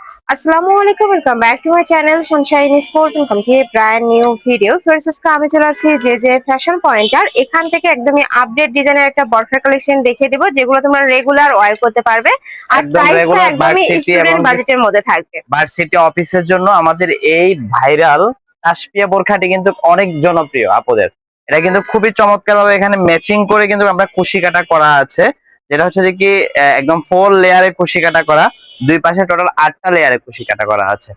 Assalamualaikum, welcome back to my channel Sunshine Sport. Welcome to a brand new video. First আজকে আমি চলে আসছি যে ফ্যাশন পয়েন্টার। এখান থেকে একদমই আপডেট ডিজাইনের একটা বরখা কালেকশন দেখিয়ে দেব, যেগুলো তোমরা রেগুলার ওয়্যার করতে পারবে। আর একদম প্রাইসটা রেগুলার একদমই ভার্সিটি এবং স্টুডেন্ট বাজেটের মধ্যে থাকবে। ভার্সিটি অফিসের জন্য আমাদের এই ভাইরাল কাশপিয়া বোরখাটি কিন্তু অনেক জনপ্রিয় আপুদের। এটা কিন্তু খুবই চমৎকার ভাবে এখানে ম্যাচিং করে কিন্তু আমরা কুশি কাটা করা আছে, যেটা হচ্ছে যে কি একদম 4 লেয়ারে কুশি কাটা করা, দুই পাশে টোটাল 8টা লেয়ারে কুশি কাটা করা আছে,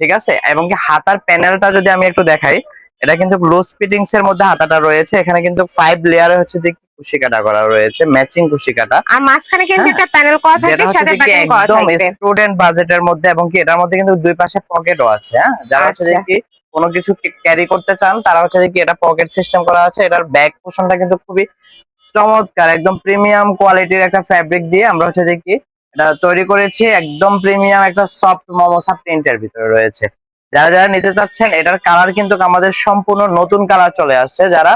ঠিক আছে। এবং কি হাতার প্যানেলটা যদি আমি একটু দেখাই, এটা কিন্তু লুজ ফিটিংস এর মধ্যে হাতাটা রয়েছে। এখানে কিন্তু 5 লেয়ারে হচ্ছে যে কুশি কাটা করা রয়েছে, ম্যাচিং কুশি কাটা। আর মাঝখানে কিন্তু হ্যাঁ, একটা প্যানেল করা থাকবে, যেটা সাথে হচ্ছে কি বাটন করা একদম থাকবে। স্টুডেন্ট বাজেটের মধ্যে, এবং কি এটার মধ্যে কিন্তু দুই পাশে পকেটও আছে। হ্যাঁ, যারা হচ্ছে যে আচ্ছা, কি কোনো কিছু ক্যারি করতে চান তারা হচ্ছে যে কি এটা পকেট সিস্টেম করা আছে। এটার ব্যাক পোর্শনটা কিন্তু খুবই চমৎকার, একদম প্রিমিয়াম কোয়ালিটির একটা ফ্যাব্রিক দিয়ে আমরা হচ্ছে যে কি এটা তৈরি করেছি। একদম প্রিমিয়াম একটা সফট মমোসা প্রিন্টের ভিতরে রয়েছে। যারা যারা নিতে চাচ্ছেন, এটার কালার কিন্তু আমাদের সম্পূর্ণ নতুন কালার চলে আসছে। যারা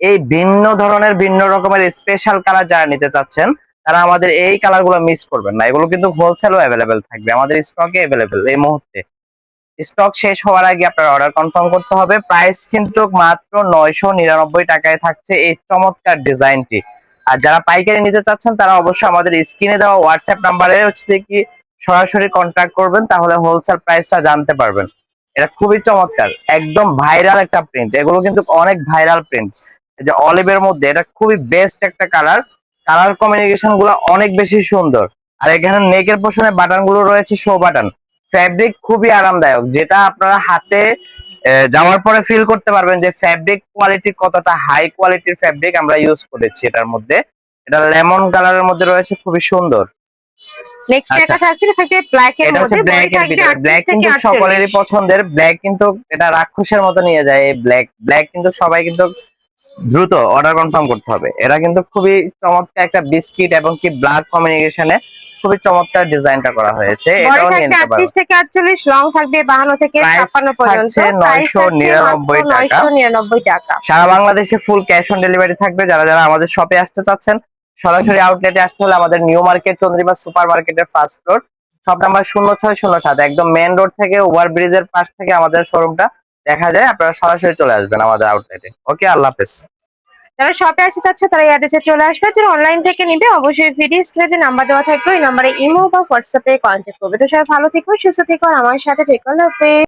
এই ভিন্ন ধরনের ভিন্ন রকমের স্পেশাল কালার যারা নিতে চাচ্ছেন, তারা আমাদের এই কালার গুলো মিস করবেন না। এগুলো কিন্তু হোলসেলও অ্যাভেলেবেল থাকবে, আমাদের স্টকে অ্যাভেলেবেল এই মুহূর্তে। স্টক শেষ হওয়ার আগে আপনার অর্ডার কনফার্ম করতে হবে। প্রাইস কিন্তু মাত্র 999 টাকায় থাকছে এই চমৎকার ডিজাইনটি। আর যারা পাইকারি নিতে চাচ্ছেন, তারা অবশ্যই আমাদের স্ক্রিনে দেওয়া হোয়াটসঅ্যাপ নাম্বারে হচ্ছে কি সরাসরি কন্ট্যাক্ট করবেন, তাহলে হোলসেল প্রাইসটা জানতে পারবেন। এটা খুবই চমৎকার, একদম ভাইরাল একটা প্রিন্ট। এগুলো কিন্তু অনেক ভাইরাল প্রিন্ট। এই যে অলিভের মধ্যে এটা খুবই বেস্ট একটা কালার, কালার কমিউনিকেশন গুলো অনেক বেশি সুন্দর। আর এখানে নেকের পোর্শনে বাটন গুলো রয়েছে শো বাটন। ফ্যাব্রিক খুবই আরামদায়ক, যেটা আপনারা হাতে যাওয়ার পরে ফিল করতে পারবেন যে ফ্যাব্রিক কোয়ালিটি কতটা হাই কোয়ালিটির ফ্যাব্রিক আমরা ইউজ করেছি এটার মধ্যে। এটা লেমন কালারের মধ্যে রয়েছে, খুবই সুন্দর। নেক্সট আচ্ছা, একটা থাকছে, থাকবে ব্ল্যাক এর এটা হচ্ছে মধ্যে, বডি ব্ল্যাক এর থাকবে ভিতরে। 38 ব্ল্যাক থেকে কিন্তু 48। সকলেরই পছন্দের। ব্ল্যাক কিন্তু এটা রাক্ষসের মতো নিয়ে যায় এই ব্ল্যাক। ব্ল্যাক কিন্তু সবাই কিন্তু দ্রুত অর্ডার কনফার্ম করতে হবে। এটা কিন্তু খুবই চমৎকার একটা বিস্কিট এবং কি ব্ল্যাক কম্বিনেশনে খুবই চমৎকার ডিজাইনটা করা হয়েছে। বডি এটাও নিয়ে থাকবে নিতে পারবেন। 38 থেকে 48, লং থাকবে 52 থেকে প্রাইস 56 পর্যন্ত। থাকছে প্রাইস থাকছে মাত্র 999 টাকা। 999 টাকা। সারা বাংলাদেশে ফুল ক্যাশ অন ডেলিভারি থাকবে। যারা যারা আমাদের শপে আসতে চাচ্ছেন, সরাসরি আউটলেটে আসতে হলে আমাদের নিউ মার্কেট চন্দ্রিমা সুপার মার্কেটের ফার্স্ট ফ্লোর, শপ নাম্বার 0607, একদম মেইন রোড থেকে ওভার ব্রিজের পাশ থেকে আমাদের শোরুমটা দেখা যায়। আপনারা সরাসরি চলে আসবেন আমাদের আউটলেটে। ওকে, আল্লাহ হাফেজ। যারা শপে আসতে চাচ্ছ, তারা এই অ্যাড্রেসে চলে আসবে। যারা অনলাইন থেকে নিবে, অবশ্যই ভিডিও স্ক্রিনে যে নাম্বার দেওয়া থাকবে, ওই নাম্বারে ইমো বা হোয়াটসঅ্যাপে কন্ট্যাক্ট করবে। তো সবাই ভালো থেকো, সুস্থ থেকো, আর আমার সাথে থেকো। আল্লাহ হাফেজ।